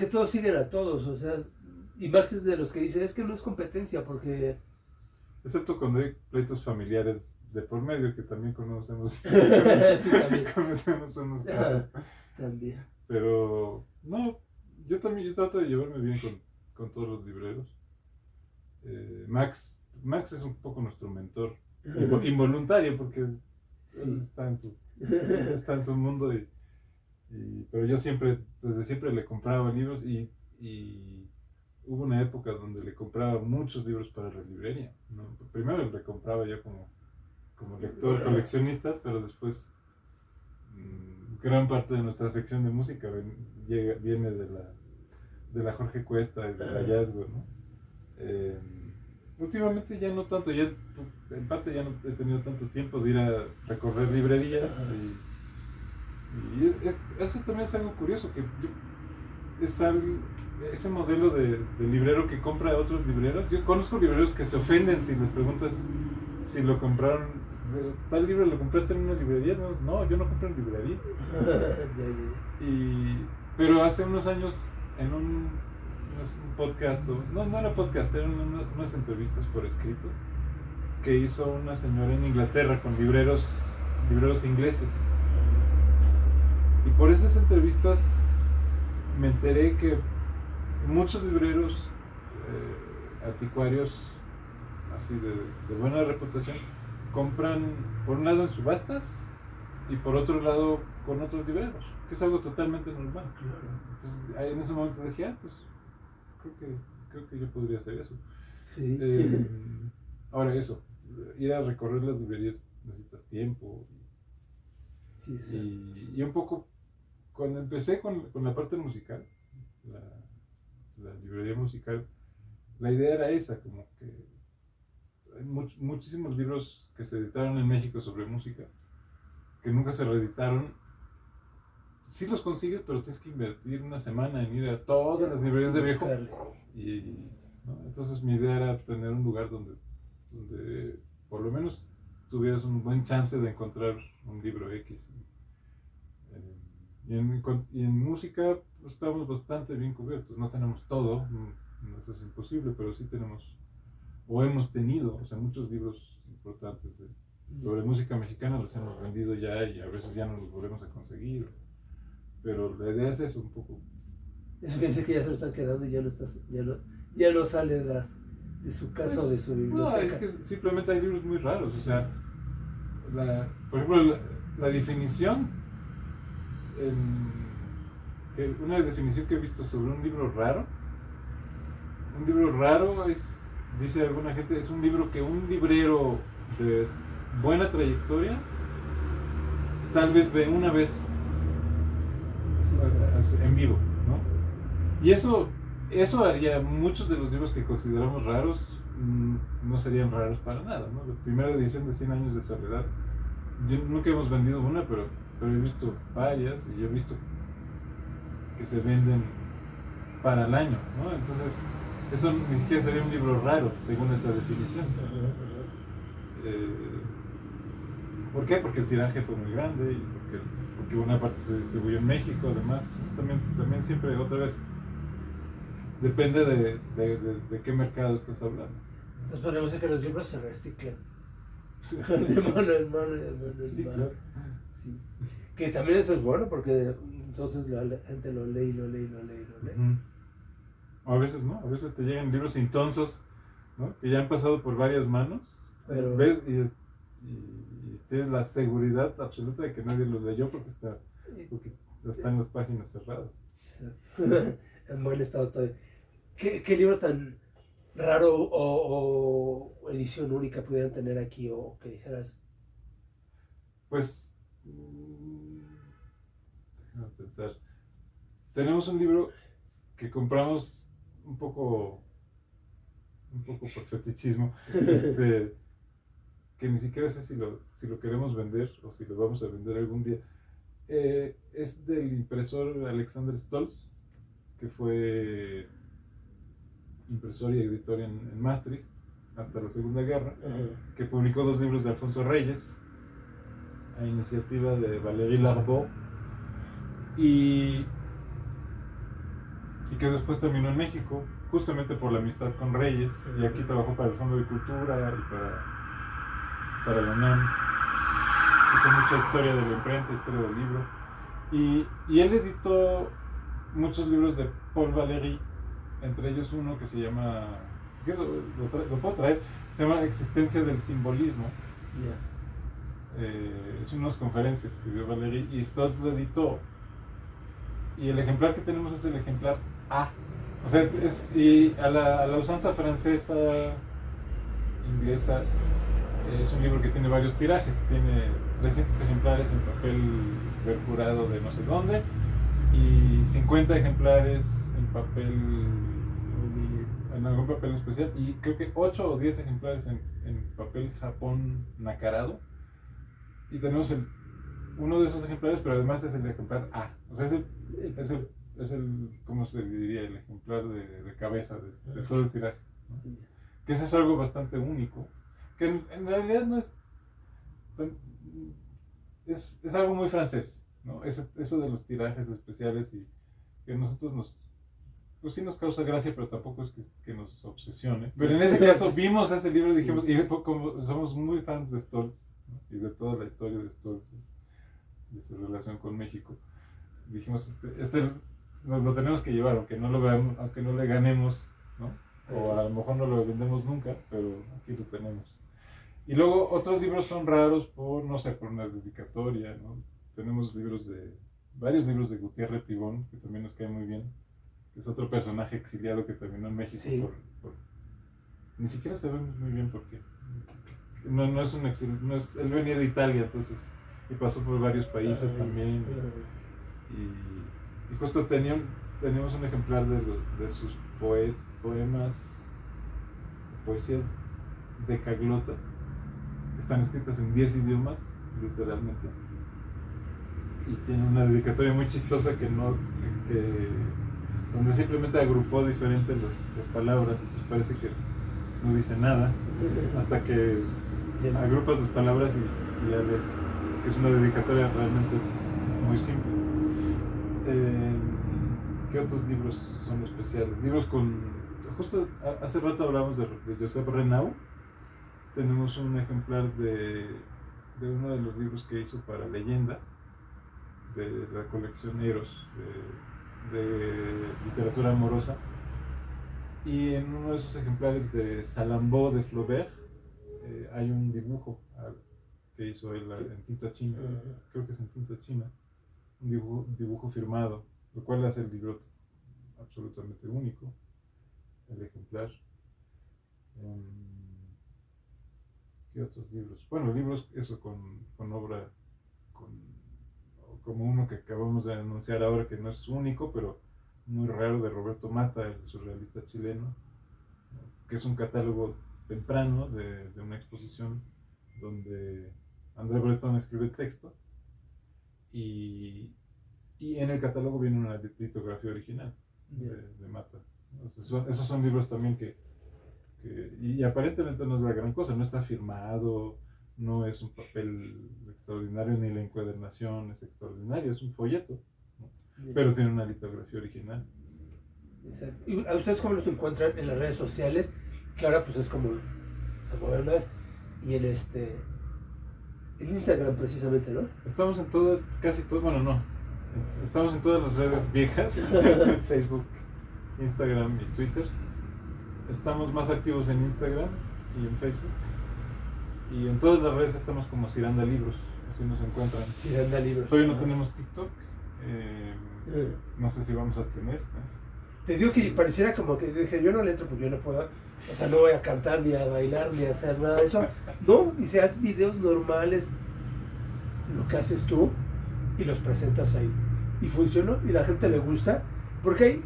todos siguen a todos, o sea, y Max es de los que dice, es que no es competencia, porque... Excepto cuando hay pleitos familiares de por medio, que también conocemos, sí, también. Conocemos unos casos. También. Pero, no, yo trato de llevarme bien con todos los libreros. Max es un poco nuestro mentor, involuntario, porque él está en su mundo, pero yo desde siempre le compraba libros y hubo una época donde le compraba muchos libros para la librería, ¿no? Primero le compraba ya como lector coleccionista, pero después gran parte de nuestra sección de música viene de la Jorge Cuesta y del hallazgo, ¿no? Últimamente ya no tanto, ya en parte ya no he tenido tanto tiempo de ir a recorrer librerías y eso también es algo curioso, que ese modelo de librero que compra a otros libreros. Yo conozco libreros que se ofenden si les preguntas si lo compraron, tal libro lo compraste en una librería. No, yo no compro en librerías. Pero hace unos años en un podcast, no era podcast, eran unas entrevistas por escrito que hizo una señora en Inglaterra con libreros ingleses, y por esas entrevistas me enteré que muchos libreros anticuarios así de buena reputación compran, por un lado, en subastas, y por otro lado con otros libreros, que es algo totalmente normal. Claro. Entonces en ese momento dije, pues creo que yo podría hacer eso. Sí. Ahora eso, ir a recorrer las librerías necesitas tiempo. Sí, sí. Y un poco, cuando empecé con la parte musical, la librería musical, la idea era esa, como que hay muchísimos libros que se editaron en México sobre música, que nunca se reeditaron. Sí los consigues, pero tienes que invertir una semana en ir a todas las librerías de viejo. ¿No? Entonces mi idea era tener un lugar donde por lo menos tuvieras un buen chance de encontrar un libro X. Y en música pues, estamos bastante bien cubiertos. No tenemos todo, eso es imposible, pero sí tenemos, o hemos tenido, o sea, muchos libros importantes sobre música mexicana los hemos vendido ya y a veces ya no los volvemos a conseguir. Pero la idea es eso un poco. Eso quiere decir que ya se lo están quedando y ya no sale de su casa o de su biblioteca. No, es que simplemente hay libros muy raros. O sea, por ejemplo, la definición, una definición que he visto sobre un libro raro es, dice alguna gente, es un libro que un librero de buena trayectoria tal vez ve una vez en vivo, ¿no? Y eso haría muchos de los libros que consideramos raros, no serían raros para nada, ¿no? La primera edición de 100 años de soledad, nunca hemos vendido una, pero he visto varias y yo he visto que se venden para el año, ¿no? Entonces, eso ni siquiera sería un libro raro, según esa definición. ¿Por qué? Porque el tiraje fue muy grande y porque una parte se distribuyó en México, además. También siempre, otra vez, depende de qué mercado estás hablando. Entonces podemos decir que los libros se reciclan. Sí. De mano en mano y de mano en Sí, mano. claro. Sí. Que también eso es bueno porque entonces la gente lo lee. O a veces no, a veces te llegan libros intonsos, ¿no? Que ya han pasado por varias manos, Pero ves y tienes la seguridad absoluta de que nadie los leyó porque están las páginas cerradas. en buen estado todavía. ¿Qué libro tan raro o edición única pudieran tener aquí o que dijeras? Pues, déjame pensar. Tenemos un libro que compramos un poco por fetichismo, que ni siquiera sé si lo queremos vender o si lo vamos a vender algún día. Es del impresor Alexander Stolz, que fue impresor y editor en Maastricht hasta la Segunda Guerra, que publicó 2 libros de Alfonso Reyes a iniciativa de Valéry Larbaud y que después terminó en México justamente por la amistad con Reyes, y aquí trabajó para el Fondo de Cultura y para la UNAM. Hizo mucha historia de la imprenta, historia del libro, y él editó muchos libros de Paul Valéry, entre ellos uno que se llama, lo puedo traer, se llama Existencia del Simbolismo. Es unas conferencias que dio Valéry y Stolz lo editó, y el ejemplar que tenemos es el ejemplar A, o sea, y a la usanza francesa, inglesa, es un libro que tiene varios tirajes, tiene 300 ejemplares en papel perforado de no sé dónde y 50 ejemplares en algún papel especial, y creo que 8 o 10 ejemplares en papel Japón nacarado, y tenemos uno de esos ejemplares, pero además es el ejemplar A, o sea, es el ¿cómo se diría? El ejemplar de cabeza de todo el tiraje, ¿no? Que eso es algo bastante único, que en realidad no es algo muy francés, ¿no? Eso de los tirajes especiales, y que a nosotros pues sí nos causa gracia, pero tampoco es que nos obsesione. Pero en ese caso vimos ese libro y dijimos, y como somos muy fans de Stolz, ¿no? Y de toda la historia de Stolz, de su relación con México, dijimos, nos lo tenemos que llevar, aunque no lo veamos, aunque no le ganemos, ¿no? O a lo mejor no lo vendemos nunca, pero aquí lo tenemos. Y luego otros libros son raros por, no sé, por una dedicatoria, ¿no? Tenemos varios libros de Gutiérrez Tibón, que también nos cae muy bien, que es otro personaje exiliado que terminó en México Sí. Ni siquiera sabemos muy bien por qué. No es un exilio, él venía de Italia, entonces, y pasó por varios países también. Y justo teníamos un ejemplar de sus poesías decaglotas, que están escritas en 10 idiomas, literalmente. Y tiene una dedicatoria muy chistosa donde simplemente agrupó diferentes las palabras, entonces parece que no dice nada, hasta que agrupas las palabras y ya ves que es una dedicatoria realmente muy simple. ¿Qué otros libros son especiales? Libros justo hace rato hablamos de Josep Renau. Tenemos un ejemplar de uno de los libros que hizo para Leyenda, de la colección Eros, de literatura amorosa. Y en uno de esos ejemplares de Salambó de Flaubert hay un dibujo que hizo él en tinta china, creo que es en tinta china, un dibujo firmado, lo cual hace el libro absolutamente único, el ejemplar. ¿Qué otros libros? Bueno, libros, eso con obra, como uno que acabamos de anunciar ahora, que no es único, pero muy raro, de Roberto Mata, el surrealista chileno, que es un catálogo temprano de una exposición donde André Breton escribe el texto y en el catálogo viene una litografía original de Mata. Esos son libros también y aparentemente no es la gran cosa, no está firmado, no es un papel extraordinario, ni la encuadernación es extraordinaria, es un folleto, ¿no? Pero tiene una litografía original. Exacto. ¿Y a ustedes cómo los encuentran en las redes sociales? Que ahora pues es como se mueven más. Y en en Instagram precisamente, ¿no? Estamos en casi todo, bueno, no. Estamos en todas las redes viejas, Facebook, Instagram y Twitter. Estamos más activos en Instagram y en Facebook. Y en todas las redes estamos como Ciranda Libros, así nos encuentran. Ciranda Libros. Todavía no tenemos TikTok, no sé si vamos a tener. Te digo que pareciera como que dije, yo no le entro porque yo no puedo, o sea, no voy a cantar, ni a bailar, ni a hacer nada de eso. No, dice, haz videos normales, lo que haces tú, y los presentas ahí. Y funcionó, y la gente le gusta, porque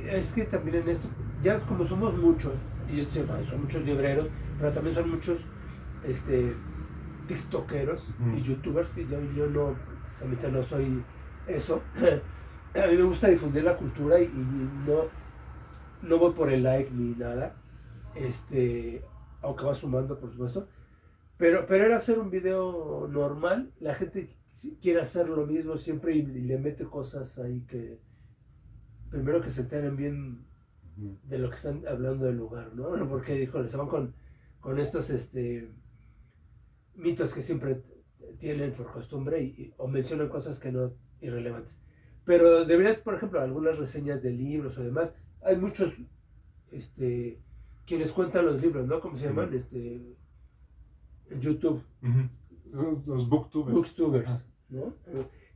es que también en esto, ya como somos muchos, y son muchos libreros, pero también son muchos tiktokeros y youtubers, que yo no, precisamente no soy eso. A mí me gusta difundir la cultura y no voy por el like ni nada, aunque va sumando, por supuesto, pero era hacer un video normal. La gente quiere hacer lo mismo siempre y le mete cosas ahí que primero que se enteren bien de lo que están hablando del lugar, ¿no? Porque, híjole, se van con estos mitos que siempre tienen por costumbre o mencionan cosas que no irrelevantes. Pero deberías, por ejemplo, algunas reseñas de libros o demás. Hay muchos quienes cuentan los libros, ¿no? ¿Cómo se llaman? En YouTube. Los booktubers. Booktubers, ¿no?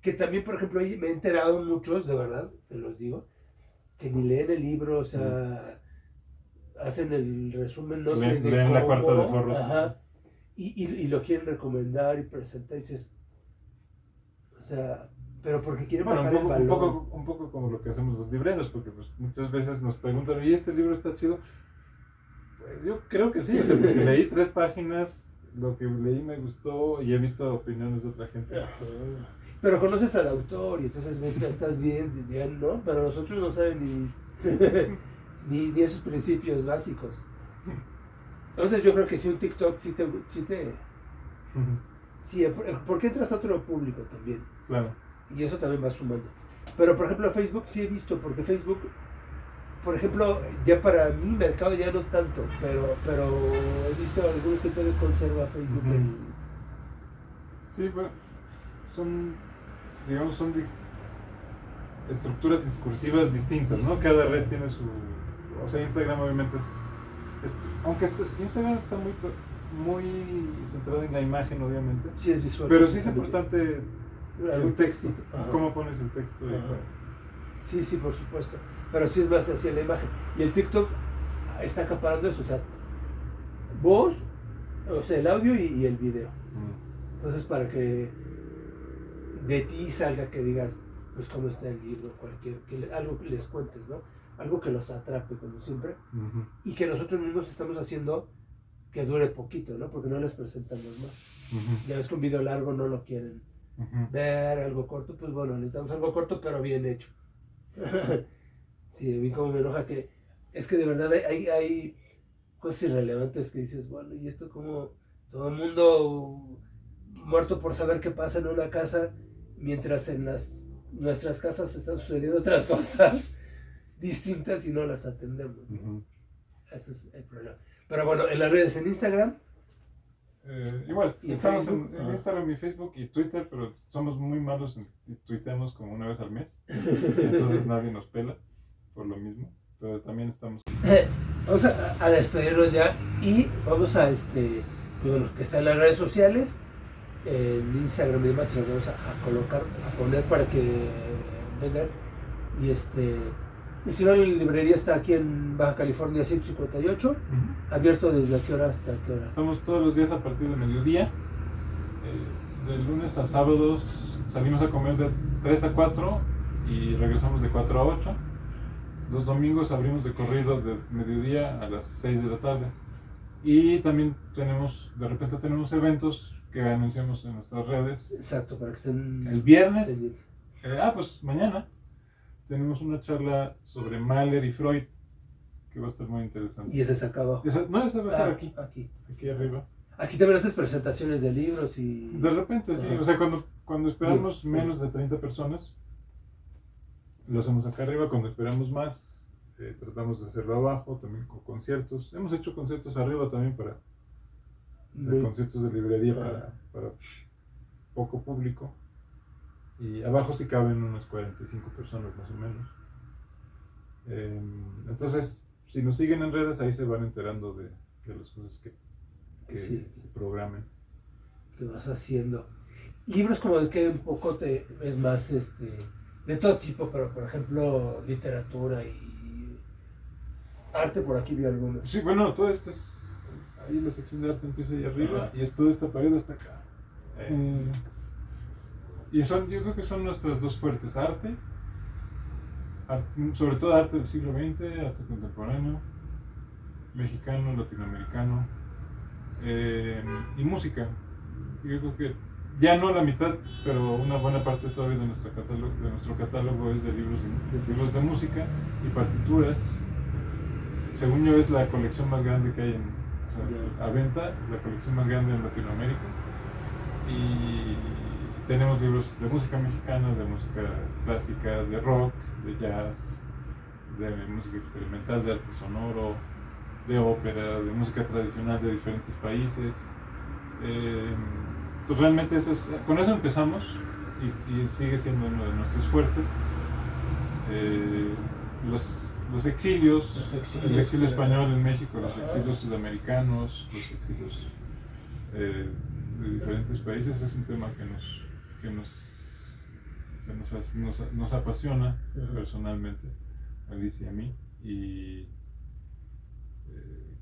Que también, por ejemplo, me he enterado muchos, de verdad, te los digo, que ni leen el libro, o sea, hacen el resumen, no sé, de leen cómo, la cuarta de Forros. Ajá, y lo quieren recomendar y presentar, y dices, o sea, pero porque quieren bajar el valor. Un poco como lo que hacemos los libreros, porque pues, muchas veces nos preguntan, ¿y este libro está chido? Pues yo creo que sí, o sea, porque leí 3 páginas, lo que leí me gustó y he visto opiniones de otra gente. Ajá. Pero conoces al autor y entonces estás bien, ¿no? Pero los otros no saben ni esos principios básicos. Entonces yo creo que si un TikTok sí, porque entras a otro público también. Claro. Y eso también va sumando. Pero por ejemplo Facebook sí he visto, porque Facebook, por ejemplo, ya para mi mercado ya no tanto, pero he visto algunos que todavía conserva Facebook. Sí, bueno, son estructuras discursivas distintas, ¿no? Cada red tiene su... O sea, Instagram obviamente aunque Instagram está muy centrada en la imagen, obviamente. Sí, es visual. Pero sí es importante Algún el texto. Ajá. ¿Cómo pones el texto? Sí, sí, por supuesto. Pero sí es más hacia la imagen. Y el TikTok está acaparando eso, o sea, voz, o sea, el audio y el video. Entonces, para que de ti salga que digas, pues cómo está el libro, algo que les cuentes, ¿no? Algo que los atrape, como siempre. Uh-huh. Y que nosotros mismos estamos haciendo que dure poquito, ¿no? Porque no les presentamos más. Uh-huh. Ya ves que un video largo no lo quieren ver, algo corto, pues bueno, necesitamos algo corto, pero bien hecho. Sí, a mí como me enoja que es que de verdad hay cosas irrelevantes que dices, bueno, y esto como todo el mundo muerto por saber qué pasa en una casa, mientras en nuestras casas están sucediendo otras cosas distintas y no las atendemos, ¿no? Ese es el problema. Pero bueno, en las redes, en Instagram. Igual, ¿Y estamos Facebook? en Instagram y Facebook y Twitter, pero somos muy malos y tuiteamos como una vez al mes. Entonces nadie nos pela por lo mismo, pero también estamos. Vamos a despedirnos ya y vamos a pues bueno, que está en las redes sociales, en Instagram y demás, y los vamos a poner para que vengan. Y y si no, la librería está aquí en Baja California 158, abierto desde qué hora hasta qué hora. Estamos todos los días a partir de mediodía, de lunes a sábados salimos a comer de 3 a 4 y regresamos de 4 a 8. Los domingos abrimos de corrido de mediodía a las 6 de la tarde. Y también de repente tenemos eventos que anunciamos en nuestras redes. Exacto, para que estén el viernes. Pues mañana tenemos una charla sobre Mahler y Freud que va a estar muy interesante. ¿Y esa es acá abajo? Esa va a ser aquí arriba. Aquí también haces presentaciones de libros y... De repente, sí. O sea, cuando esperamos menos de 30 personas, lo hacemos acá arriba. Cuando esperamos más, tratamos de hacerlo abajo, también con conciertos. Hemos hecho conciertos arriba también conciertos de librería para poco público. Y abajo sí caben unas 45 personas más o menos. Entonces, si nos siguen en redes, ahí se van enterando de las cosas que se programen. ¿Qué vas haciendo? Libros como de que un poco es más de todo tipo, pero por ejemplo literatura y arte, por aquí vi algunos. Sí, bueno, todo esto es ahí en la sección de arte, empieza ahí arriba y es toda esta pared hasta acá. Y yo creo que son nuestras dos fuertes: arte, sobre todo arte del siglo XX, arte contemporáneo, mexicano, latinoamericano, y música. Yo creo que ya no la mitad, pero una buena parte todavía de nuestro catálogo es de libros de música y partituras. Según yo es la colección más grande que hay a venta, la colección más grande en Latinoamérica. Y tenemos libros de música mexicana, de música clásica, de rock, de jazz, de música experimental, de arte sonoro, de ópera, de música tradicional de diferentes países. Entonces realmente con eso empezamos y sigue siendo uno de nuestros fuertes. Los exilios, el exilio español en México, los exilios sudamericanos, los exilios de diferentes países es un tema que nos apasiona personalmente, a Alicia y a mí. Y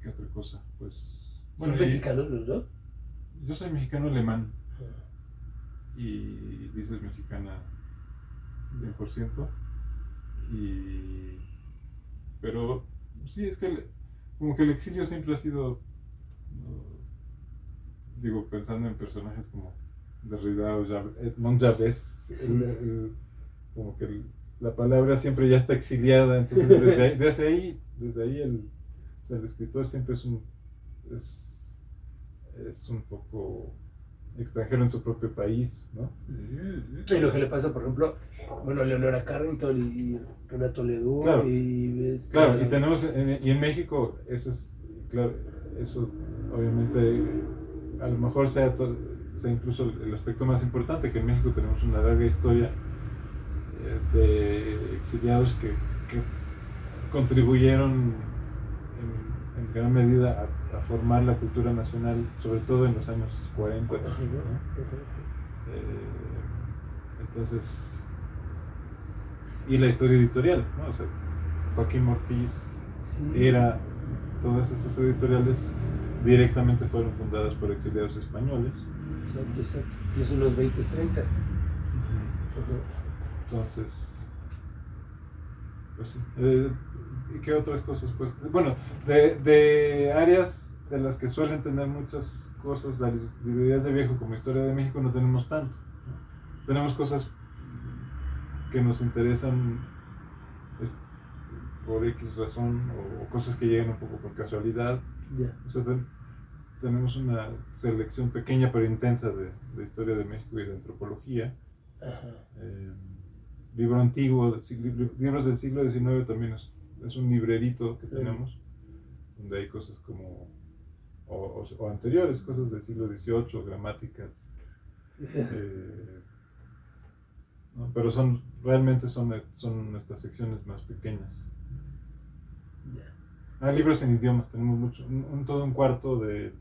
¿qué otra cosa? Pues ¿Son mexicanos los dos? Yo soy mexicano alemán y Liz es mexicana 100%. Pero sí, es que como que el exilio siempre ha sido, pensando en personajes como Derrida o Edmond Jabez, como que la palabra siempre ya está exiliada, entonces desde ahí el escritor siempre es un poco extranjero en su propio país, ¿no? Y lo que le pasa, por ejemplo, Leonora Carrington y Renato Leduc. Claro, y tenemos, y en México, eso es, claro, eso obviamente a lo mejor sea incluso el aspecto más importante, que en México tenemos una larga historia de exiliados que contribuyeron en gran medida a a formar la cultura nacional, sobre todo en los años 40. ¿no? Entonces, y la historia editorial, ¿no? O sea, Joaquín Ortiz era, todas esas editoriales directamente fueron fundadas por exiliados españoles. Exacto, exacto. Y eso en los 20, 30. Entonces, pues sí. ¿Y qué otras cosas? Pues, bueno, de áreas de las que suelen tener muchas cosas, las librerías de viejo como Historia de México no tenemos tanto, ¿no? Tenemos cosas que nos interesan por X razón o cosas que llegan un poco por casualidad. O sea, tenemos una selección pequeña pero intensa de Historia de México y de antropología. Libro antiguo, libros del siglo XIX también es un librerito que tenemos, donde hay cosas como, o anteriores, cosas del siglo XVIII, gramáticas, ¿no? Pero realmente son nuestras secciones más pequeñas. Libros en idiomas, tenemos mucho, todo un cuarto de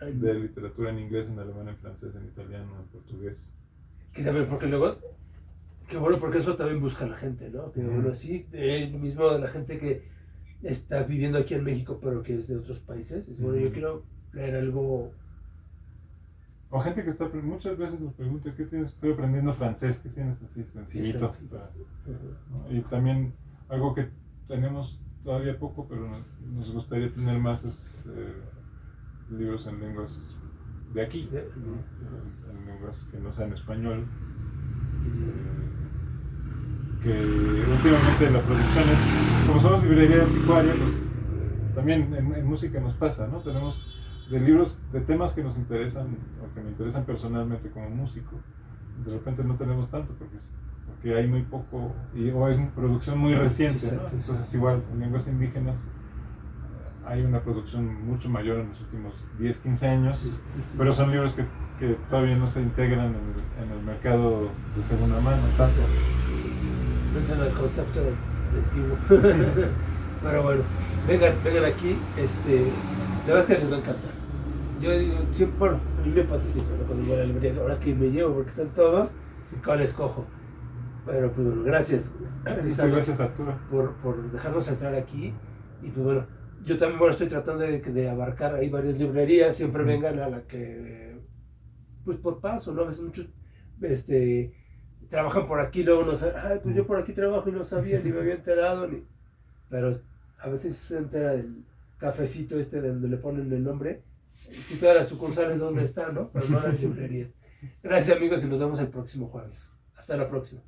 literatura en inglés, en alemán, en francés, en italiano, en portugués. Que también, porque luego, que bueno, porque eso también busca la gente, ¿no? Que bueno, sí, mismo de la gente que está viviendo aquí en México, pero que es de otros países. Es bueno, yo quiero leer algo. O gente que muchas veces nos pregunta, ¿qué tienes? Estoy aprendiendo francés, ¿qué tienes así sencillito? ¿No? Y también algo que tenemos todavía poco, pero nos gustaría tener más es libros en lenguas de aquí, ¿no? En lenguas que no sean español. Que últimamente la producción es, como somos librería anticuaria, pues también en música nos pasa, ¿no? Tenemos de libros, de temas que nos interesan o que me interesan personalmente como músico, de repente no tenemos tanto porque hay muy poco o es producción muy reciente, ¿no? Entonces igual en lenguas indígenas hay una producción mucho mayor en los últimos 10, 15 años, pero son libros que todavía no se integran en el mercado de segunda mano. Exacto. No entran al concepto de antiguo. Pero bueno, vengan aquí, la verdad es que les va a encantar. Yo digo, siempre, bueno, a mí me pasa siempre, ¿no? Cuando voy a la librería, ahora que me llevo porque están todos, ¿cuál escojo? Pero pues bueno, gracias. Gracias Arturo. Por dejarnos entrar aquí. Y pues bueno, yo también estoy tratando de abarcar ahí varias librerías, siempre vengan a la que, pues por paso, ¿no? A veces muchos trabajan por aquí, luego no saben, pues yo por aquí trabajo y no sabía, ni me había enterado, pero a veces se entera del cafecito de donde le ponen el nombre, si todas las sucursales donde están, ¿no? Pero no las librerías. Gracias amigos y nos vemos el próximo jueves. Hasta la próxima.